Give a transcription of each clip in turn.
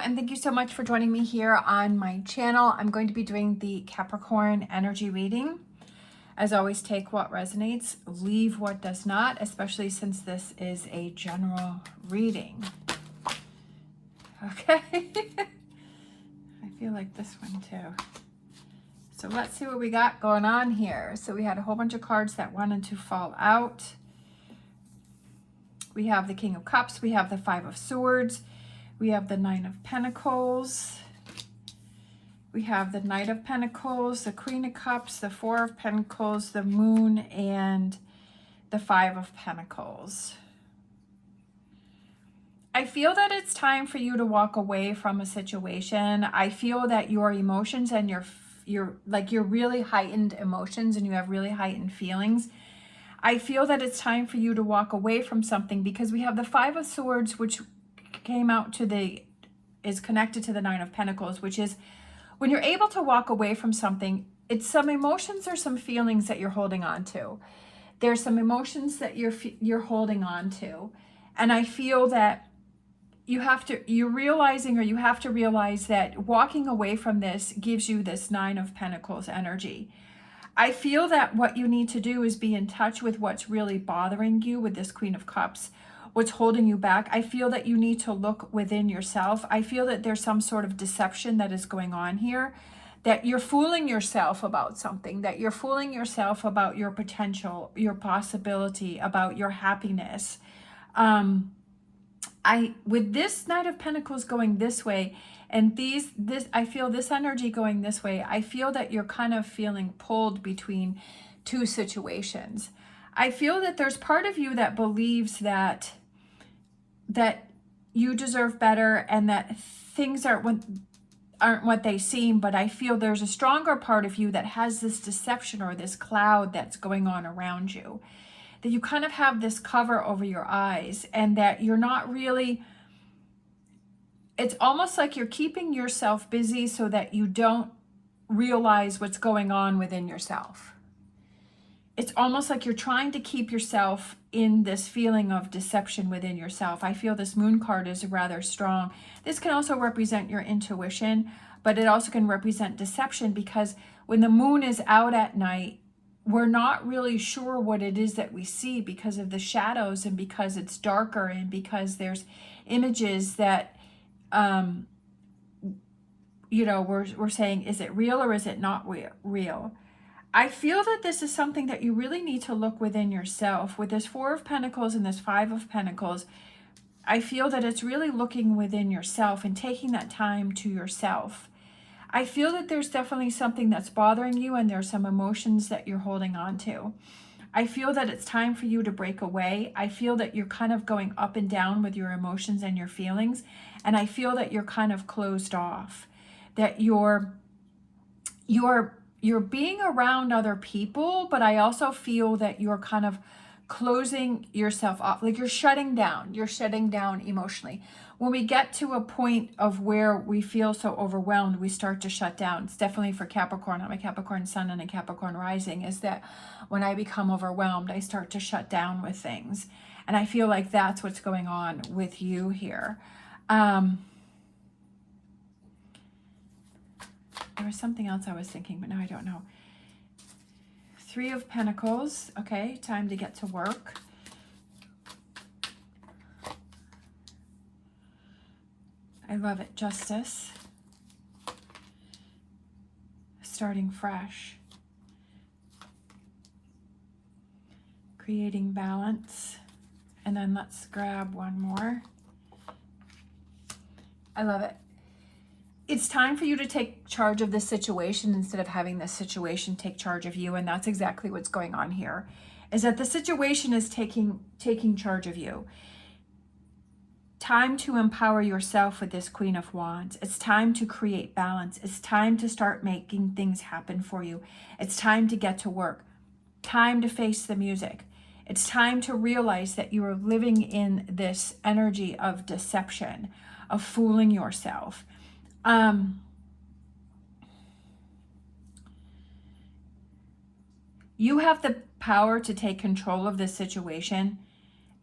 and thank you so much for joining me here on my channel. I'm going to be doing the Capricorn energy reading. As always, take what resonates, leave what does not, especially since this is a general reading. Okay. I feel like this one too. So let's see what we got going on here. So we had a whole bunch of cards that wanted to fall out. We have the King of Cups. We have the Five of Swords. We have the Nine of Pentacles. We have the Knight of Pentacles, the Queen of Cups, the Four of Pentacles, the Moon, and the Five of Pentacles. I feel that it's time for you to walk away from a situation. I feel that your emotions and your really heightened emotions, and you have really heightened feelings. I feel that it's time for you to walk away from something, because we have the Five of Swords, which came out is connected to the Nine of Pentacles, which is when you're able to walk away from something, it's some emotions or some feelings that you're holding on to. There's some emotions that you're holding on to. And I feel that you have to realize that walking away from this gives you this Nine of Pentacles energy. I feel that what you need to do is be in touch with what's really bothering you with this Queen of Cups, what's holding you back. I feel that you need to look within yourself. I feel that there's some sort of deception that is going on here, that you're fooling yourself about something, that you're fooling yourself about your potential, your possibility, about your happiness. With this Knight of Pentacles going this way, and I feel this energy going this way, I feel that you're kind of feeling pulled between two situations. I feel that there's part of you that believes that you deserve better and that things aren't what they seem, but I feel there's a stronger part of you that has this deception or this cloud that's going on around you, that you kind of have this cover over your eyes, and that you're not really, it's almost like you're keeping yourself busy so that you don't realize what's going on within yourself. It's almost like you're trying to keep yourself in this feeling of deception within yourself. I feel this Moon card is rather strong. This can also represent your intuition, but it also can represent deception, because when the moon is out at night, we're not really sure what it is that we see because of the shadows, and because it's darker, and because there's images that, we're saying, is it real or is it not real? I feel that this is something that you really need to look within yourself. With this Four of Pentacles and this Five of Pentacles, I feel that it's really looking within yourself and taking that time to yourself. I feel that there's definitely something that's bothering you, and there's some emotions that you're holding on to. I feel that it's time for you to break away. I feel that you're kind of going up and down with your emotions and your feelings, and I feel that you're kind of closed off, that you're being around other people, but I also feel that you're kind of closing yourself off, like you're shutting down emotionally. When we get to a point of where we feel so overwhelmed, we start to shut down. It's definitely for Capricorn. I'm a Capricorn sun and a Capricorn rising, is that when I become overwhelmed, I start to shut down with things. And I feel like that's what's going on with you here. There was something else I was thinking, but now I don't know. Three of Pentacles. Okay, time to get to work. I love it. Justice. Starting fresh. Creating balance. And then let's grab one more. I love it. It's time for you to take charge of this situation instead of having this situation take charge of you. And that's exactly what's going on here, is that the situation is taking charge of you. Time to empower yourself with this Queen of Wands. It's time to create balance. It's time to start making things happen for you. It's time to get to work. Time to face the music. It's time to realize that you are living in this energy of deception, of fooling yourself. You have the power to take control of this situation,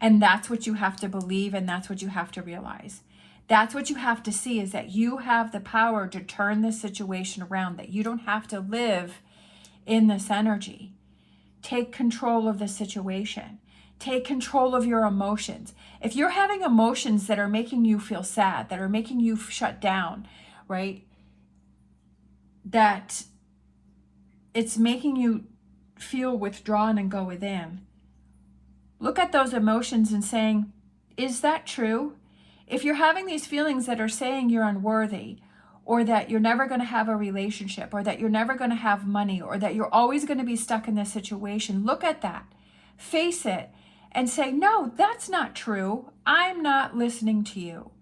and that's what you have to believe, and that's what you have to realize. That's what you have to see, is that you have the power to turn this situation around, that you don't have to live in this energy. Take control of the situation. Take control of your emotions. If you're having emotions that are making you feel sad, that are making you shut down, right? That it's making you feel withdrawn and go within. Look at those emotions and saying, is that true? If you're having these feelings that are saying you're unworthy, or that you're never going to have a relationship, or that you're never going to have money, or that you're always going to be stuck in this situation, look at that, face it, and say, no, that's not true. I'm not listening to you.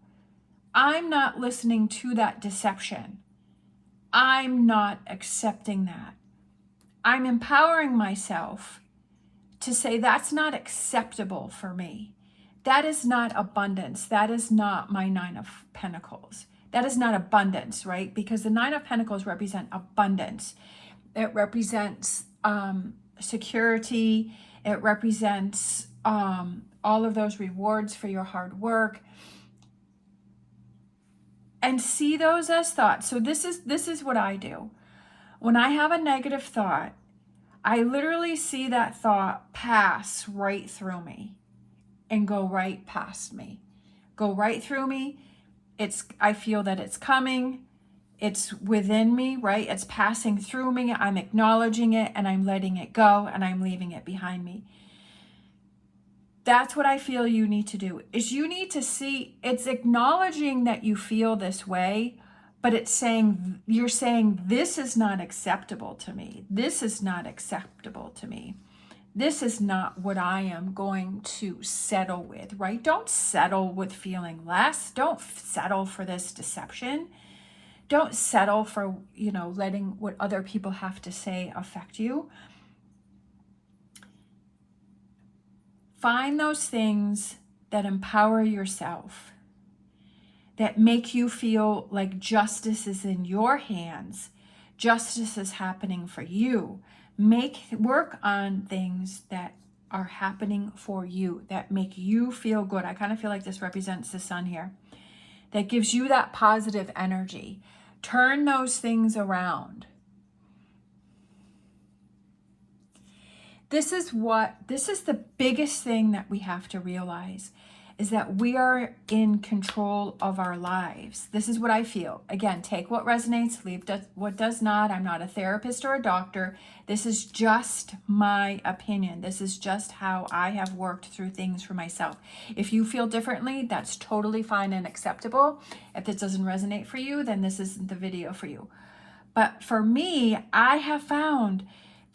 I'm not listening to that deception. I'm not accepting that. I'm empowering myself to say that's not acceptable for me. That is not abundance. That is not my Nine of Pentacles. That is not abundance, right? Because the Nine of Pentacles represent abundance. It represents security. It represents all of those rewards for your hard work. And see those as thoughts. So this is what I do. When I have a negative thought, I literally see that thought pass right through me and go right past me. Go right through me. I feel that it's coming. It's within me, right? It's passing through me. I'm acknowledging it and I'm letting it go and I'm leaving it behind me. That's what I feel you need to do, is you need to see, it's acknowledging that you feel this way, but it's saying, you're saying, this is not acceptable to me. This is not acceptable to me. This is not what I am going to settle with, right? Don't settle with feeling less. Don't settle for this deception. Don't settle for, letting what other people have to say affect you. Find those things that empower yourself, that make you feel like justice is in your hands. Justice is happening for you. Work on things that are happening for you, that make you feel good. I kind of feel like this represents the sun here. That gives you that positive energy. Turn those things around. This is the biggest thing that we have to realize, is that we are in control of our lives. This is what I feel. Again, take what resonates, leave what does not. I'm not a therapist or a doctor. This is just my opinion. This is just how I have worked through things for myself. If you feel differently, that's totally fine and acceptable. If this doesn't resonate for you, then this isn't the video for you. But for me, I have found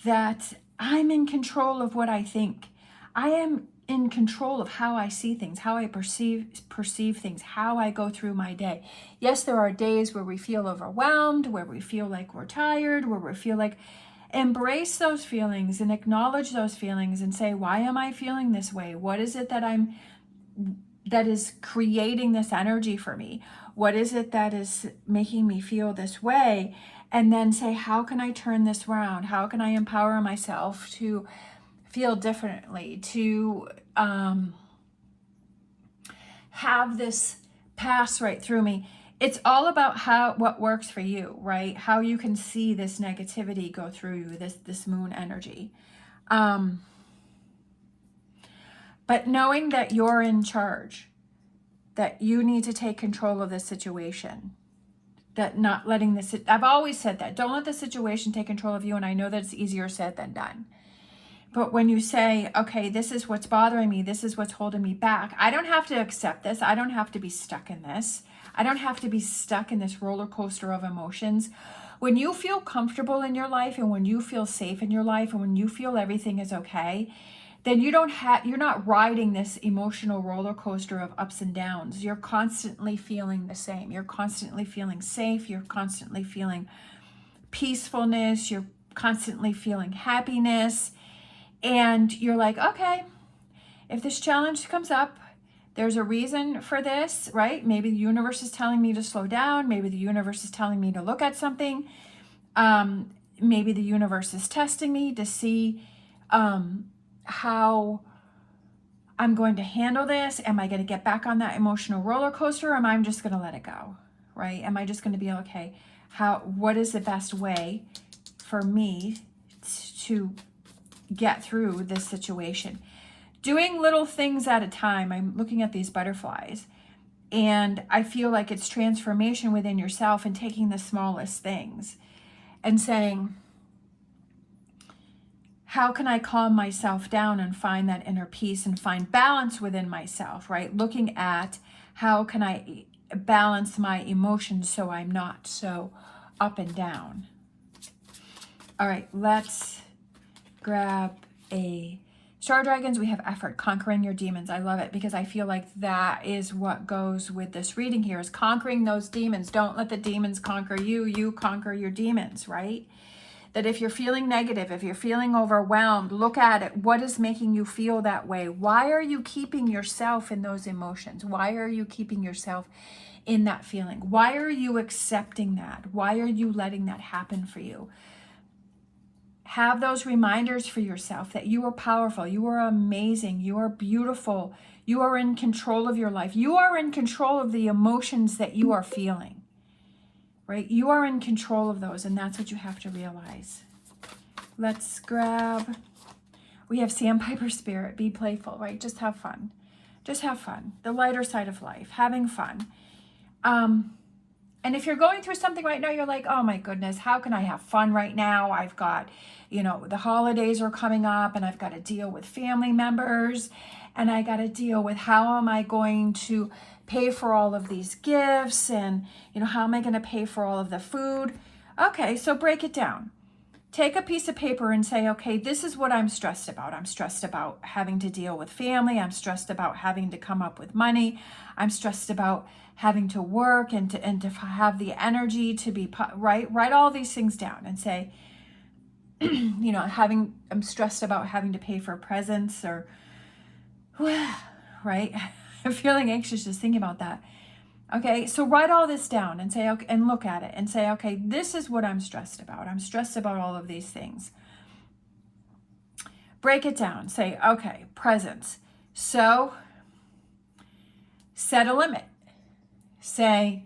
that I'm in control of what I think. I am in control of how I see things, how I perceive things, how I go through my day. Yes, there are days where we feel overwhelmed, where we feel like we're tired, where we feel like, embrace those feelings and acknowledge those feelings and say, why am I feeling this way? What is it that is creating this energy for me? What is it that is making me feel this way? And then say, how can I turn this around? How can I empower myself to feel differently, to have this pass right through me? It's all about what works for you, right? How you can see this negativity go through you, this moon energy. But knowing that you're in charge, that you need to take control of this situation. That not letting this, I've always said that, don't let the situation take control of you. And I know that it's easier said than done. But when you say, okay, this is what's bothering me, this is what's holding me back, I don't have to accept this. I don't have to be stuck in this. I don't have to be stuck in this roller coaster of emotions. When you feel comfortable in your life and when you feel safe in your life and when you feel everything is okay, then you're not riding this emotional roller coaster of ups and downs. You're constantly feeling the same. You're constantly feeling safe. You're constantly feeling peacefulness. You're constantly feeling happiness. And you're like, okay, if this challenge comes up, there's a reason for this, right? Maybe the universe is telling me to slow down. Maybe the universe is telling me to look at something. Maybe the universe is testing me to see how I'm going to handle this. Am I going to get back on that emotional roller coaster, or am I just going to let it go, right? Am I just going to be, okay, what is the best way for me to get through this situation? Doing little things at a time. I'm looking at these butterflies, and I feel like it's transformation within yourself and taking the smallest things and saying, how can I calm myself down and find that inner peace and find balance within myself, right? Looking at how can I balance my emotions so I'm not so up and down. All right, let's grab a Star Dragons. We have effort, conquering your demons. I love it because I feel like that is what goes with this reading here, is conquering those demons. Don't let the demons conquer you. You conquer your demons, right? That if you're feeling negative, if you're feeling overwhelmed, look at it. What is making you feel that way? Why are you keeping yourself in those emotions? Why are you keeping yourself in that feeling? Why are you accepting that? Why are you letting that happen for you? Have those reminders for yourself that you are powerful, you are amazing, you are beautiful, you are in control of your life. You are in control of the emotions that you are feeling. Right? You are in control of those, and that's what you have to realize. Let's grab, we have Sandpiper Spirit, be playful, right? Just have fun. Just have fun. The lighter side of life, having fun. And if you're going through something right now, you're like, oh my goodness, how can I have fun right now? I've got, the holidays are coming up, and I've got to deal with family members, and I got to deal with how am I going to pay for all of these gifts, and how am I going to pay for all of the food? Okay, so break it down. Take a piece of paper and say, okay, this is what I'm stressed about. I'm stressed about having to deal with family. I'm stressed about having to come up with money. I'm stressed about having to work and to have the energy to be right. Write all these things down and say, I'm stressed about having to pay for presents, or right. I'm feeling anxious just thinking about that. Okay, so write all this down and say, okay, and look at it and say, okay, this is what I'm stressed about. I'm stressed about all of these things. Break it down. Say, okay, presents. So set a limit. Say,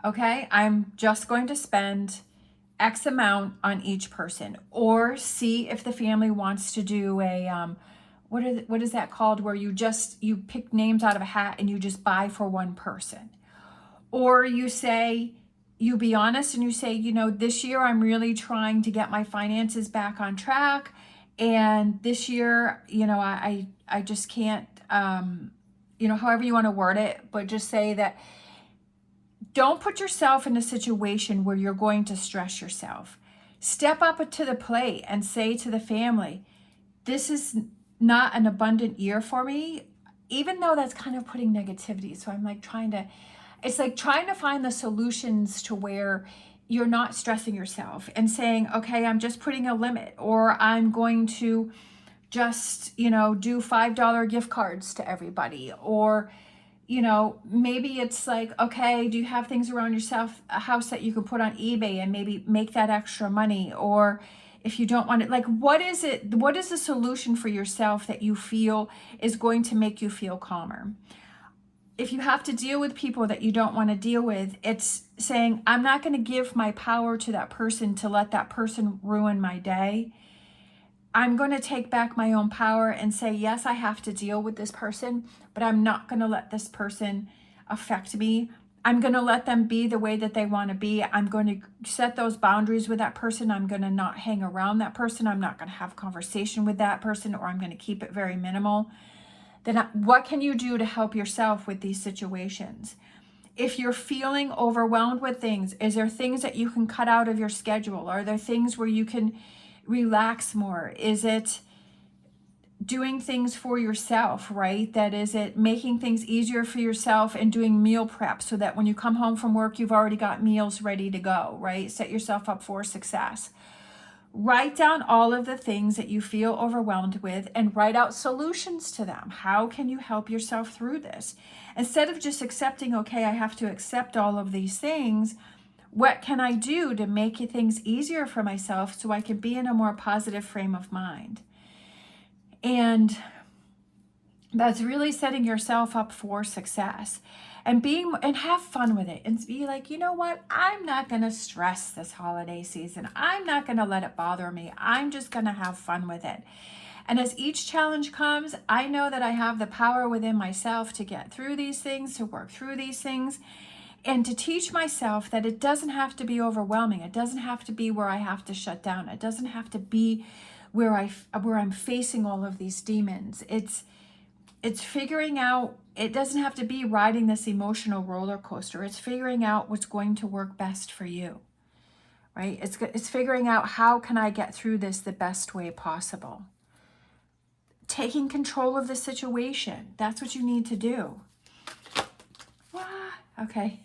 okay, I'm just going to spend X amount on each person, or see if the family wants to do a, what is that called? Where you pick names out of a hat and you just buy for one person. Or you say, you be honest and you say, this year I'm really trying to get my finances back on track. And this year, I just can't, however you want to word it, but just say that don't put yourself in a situation where you're going to stress yourself. Step up to the plate and say to the family, this is not an abundant year for me, even though that's kind of putting negativity. So I'm like it's like trying to find the solutions to where you're not stressing yourself and saying, okay, I'm just putting a limit, or I'm going to just, do $5 gift cards to everybody. Or, maybe it's like, okay, do you have things around yourself, a house that you can put on eBay and maybe make that extra money? Or if you don't want it, like, what is the solution for yourself that you feel is going to make you feel calmer? If you have to deal with people that you don't want to deal with, it's saying, I'm not going to give my power to that person to let that person ruin my day. I'm going to take back my own power and say, yes, I have to deal with this person, but I'm not going to let this person affect me. I'm going to let them be the way that they want to be. I'm going to set those boundaries with that person. I'm going to not hang around that person. I'm not going to have conversation with that person, or I'm going to keep it very minimal. Then what can you do to help yourself with these situations? If you're feeling overwhelmed with things, is there things that you can cut out of your schedule? Are there things where you can relax more? Is it doing things for yourself, right? That is it making things easier for yourself and doing meal prep so that when you come home from work, you've already got meals ready to go, right? Set yourself up for success. Write down all of the things that you feel overwhelmed with and write out solutions to them. How can you help yourself through this? Instead of just accepting, okay, I have to accept all of these things, what can I do to make things easier for myself so I can be in a more positive frame of mind? And that's really setting yourself up for success. And have fun with it and be like, you know what? I'm not going to stress this holiday season. I'm not going to let it bother me. I'm just going to have fun with it. And as each challenge comes, I know that I have the power within myself to get through these things, to work through these things, and to teach myself that it doesn't have to be overwhelming. It doesn't have to be where I have to shut down. It doesn't have to be where I'm facing all of these demons. It's figuring out, it doesn't have to be riding this emotional roller coaster. It's figuring out what's going to work best for you, right? It's figuring out, how can I get through this the best way possible? Taking control of the situation. That's what you need to do. Okay.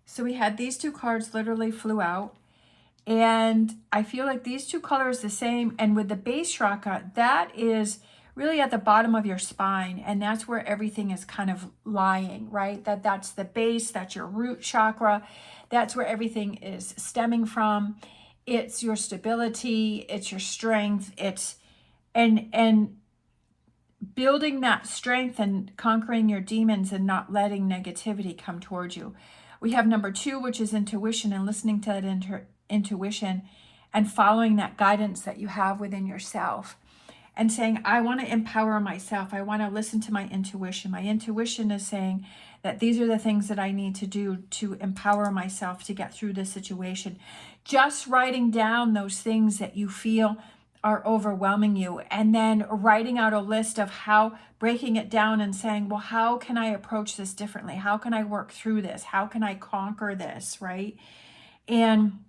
So we had these two cards literally flew out. And I feel like these two colors the same. And with the base chakra, that is really at the bottom of your spine. And that's where everything is kind of lying, right? That's the base, that's your root chakra. That's where everything is stemming from. It's your stability, it's your strength, and building that strength and conquering your demons and not letting negativity come towards you. We have number 2, which is intuition, and listening to that intuition and following that guidance that you have within yourself and saying, I want to empower myself. I want to listen to my intuition. My intuition is saying that these are the things that I need to do to empower myself to get through this situation. Just writing down those things that you feel are overwhelming you, and then writing out a list of breaking it down and saying, well, how can I approach this differently? How can I work through this? How can I conquer this, right? And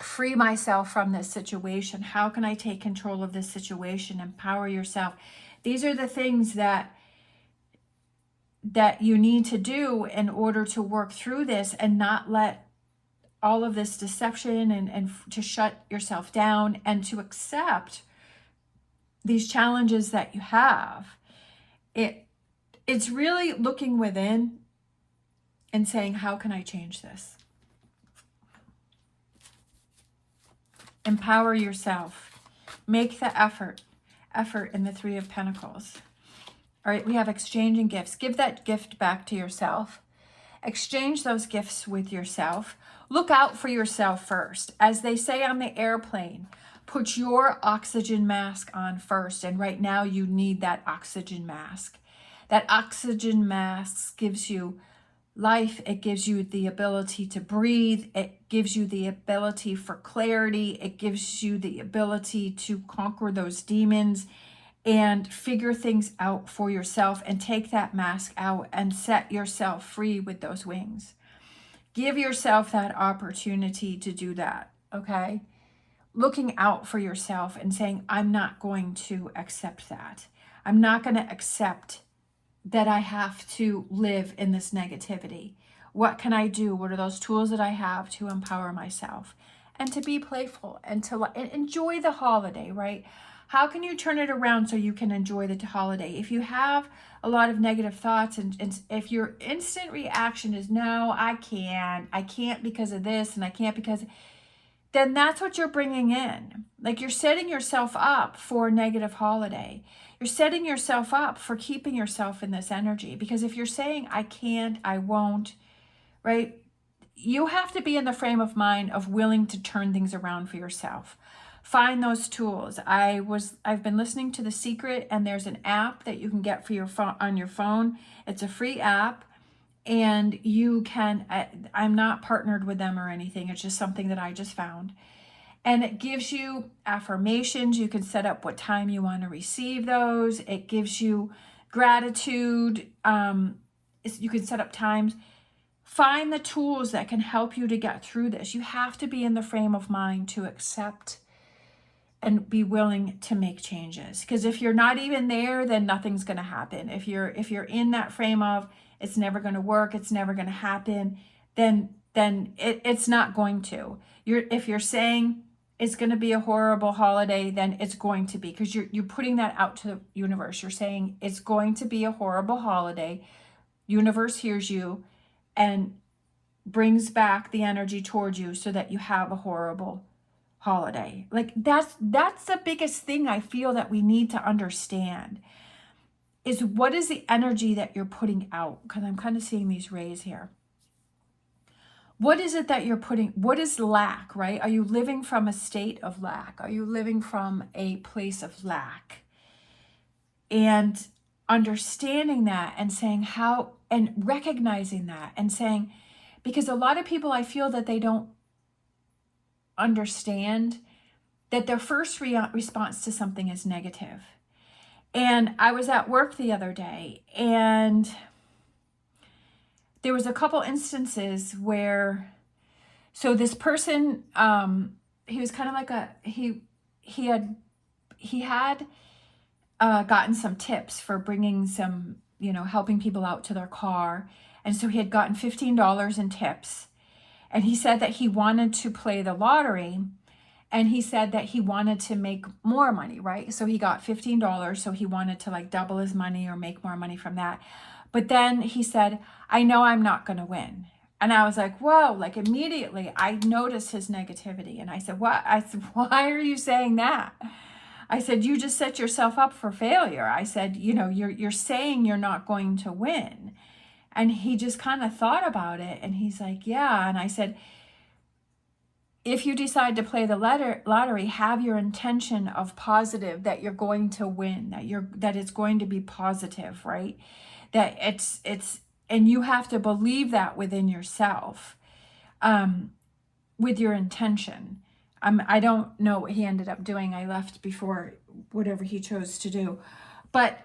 free myself from this situation. How can I take control of this situation? Empower yourself. These are the things that you need to do in order to work through this and not let all of this deception and to shut yourself down and to accept these challenges that you have. It's really looking within and saying, how can I change this? Empower yourself. Make the effort in the 3 of Pentacles. All right, we have exchanging gifts. Give that gift back to yourself. Exchange those gifts with yourself. Look out for yourself first. As they say on the airplane, put your oxygen mask on first. And right now you need that oxygen mask. That oxygen mask gives you life. It gives you the ability to breathe. It gives you the ability for clarity. It gives you the ability to conquer those demons and figure things out for yourself and take that mask out and set yourself free with those wings. Give yourself that opportunity to do that, okay? Looking out for yourself and saying, I'm not going to accept that. I'm not going to accept that I have to live in this negativity. What can I do? What are those tools that I have to empower myself? And to be playful and to enjoy the holiday, right? How can you turn it around so you can enjoy the holiday? If you have a lot of negative thoughts and if your instant reaction is, no, I can't because of this and I can't because, then that's what you're bringing in. Like, you're setting yourself up for a negative holiday. You're setting yourself up for keeping yourself in this energy. Because if you're saying, I can't, I won't, right? You have to be in the frame of mind of willing to turn things around for yourself. Find those tools. I've been listening to The Secret, and there's an app that you can get for your phone on your phone. It's a free app, and you can. I'm not partnered with them or anything. It's just something that I just found, and it gives you affirmations. You can set up what time you want to receive those. It gives you gratitude. You can set up times. Find the tools that can help you to get through this. You have to be in the frame of mind to accept and be willing to make changes. Because if you're not even there, then nothing's going to happen. If you're in that frame of it's never going to work, it's never going to happen, then it's not going to. If you're saying it's going to be a horrible holiday, then it's going to be, because you're putting that out to the universe. You're saying it's going to be a horrible holiday. Universe hears you and brings back the energy towards you so that you have a horrible holiday. Like that's the biggest thing I feel that we need to understand is what is the energy that you're putting out? Because I'm kind of seeing these rays here. What is it that you're putting? What is lack, right? Are you living from a state of lack? Are you living from a place of lack? And understanding that and saying how, and recognizing that and saying, because a lot of people, I feel that they don't understand that their first response to something is negative. And I was at work the other day, and there was a couple instances where, so this person, he was kind of like he had gotten some tips for bringing some, helping people out to their car. And so he had gotten $15 in tips. And he said that he wanted to play the lottery. And he said that he wanted to make more money, right? So he got $15. So he wanted to like double his money or make more money from that. But then he said, I know I'm not going to win. And I was like, whoa, like immediately I noticed his negativity. And I said, what? I said, why are you saying that? I said, you just set yourself up for failure. I said, you're saying you're not going to win. And he just kind of thought about it. And he's like, yeah. And I said, if you decide to play the lottery, have your intention of positive, that you're going to win, that it's going to be positive, right? That it's, and you have to believe that within yourself, with your intention. I don't know what he ended up doing. I left before whatever he chose to do, but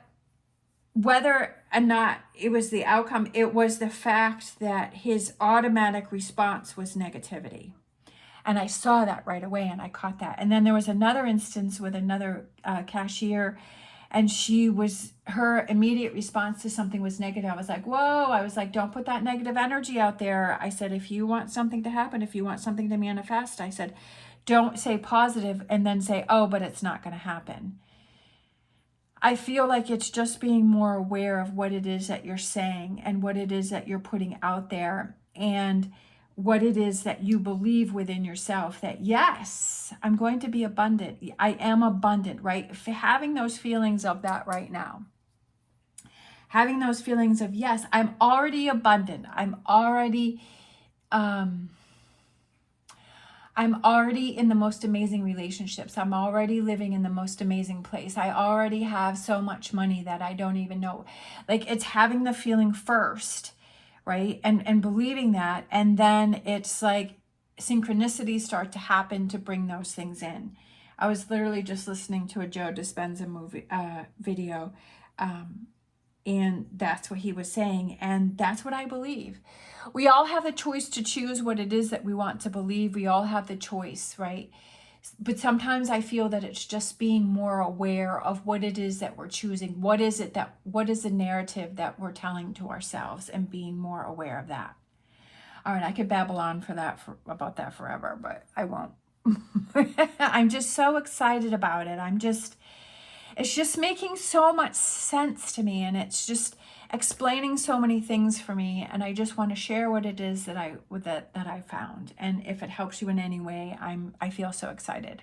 whether or not it was the outcome, it was the fact that his automatic response was negativity. And I saw that right away, and I caught that. And then there was another instance with another cashier, and her immediate response to something was negative. I was like, whoa, I was like, don't put that negative energy out there. I said, if you want something to happen, if you want something to manifest, I said, don't say positive and then say, oh, but it's not going to happen. I feel like it's just being more aware of what it is that you're saying and what it is that you're putting out there, and what it is that you believe within yourself, that yes, I'm going to be abundant. I am abundant, right? Having those feelings of that right now. Having those feelings of, yes, I'm already abundant. I'm already in the most amazing relationships. I'm already living in the most amazing place. I already have so much money that I don't even know. Like, it's having the feeling first, right? And believing that. And then it's like synchronicities start to happen to bring those things in. I was literally just listening to a Joe Dispenza video. And that's what he was saying. And that's what I believe. We all have the choice to choose what it is that we want to believe. We all have the choice, right? But sometimes I feel that it's just being more aware of what it is that we're choosing. What is the narrative that we're telling to ourselves, and being more aware of that. All right, I could babble on about that forever, but I won't. I'm just so excited about it. It's just making so much sense to me, and it's just explaining so many things for me, and I just want to share what it is that I found. And if it helps you in any way, I feel so excited.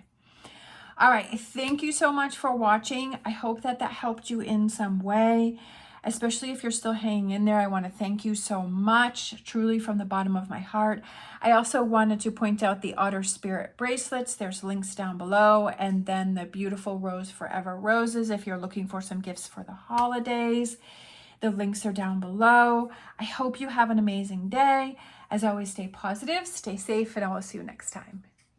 All right, thank you so much for watching. I hope that helped you in some way, especially if you're still hanging in there. I want to thank you so much, truly from the bottom of my heart. I also wanted to point out the Otter Spirit bracelets. There's links down below, and then the beautiful Rose Forever roses if you're looking for some gifts for the holidays. The links are down below. I hope you have an amazing day. As always, stay positive, stay safe, and I will see you next time.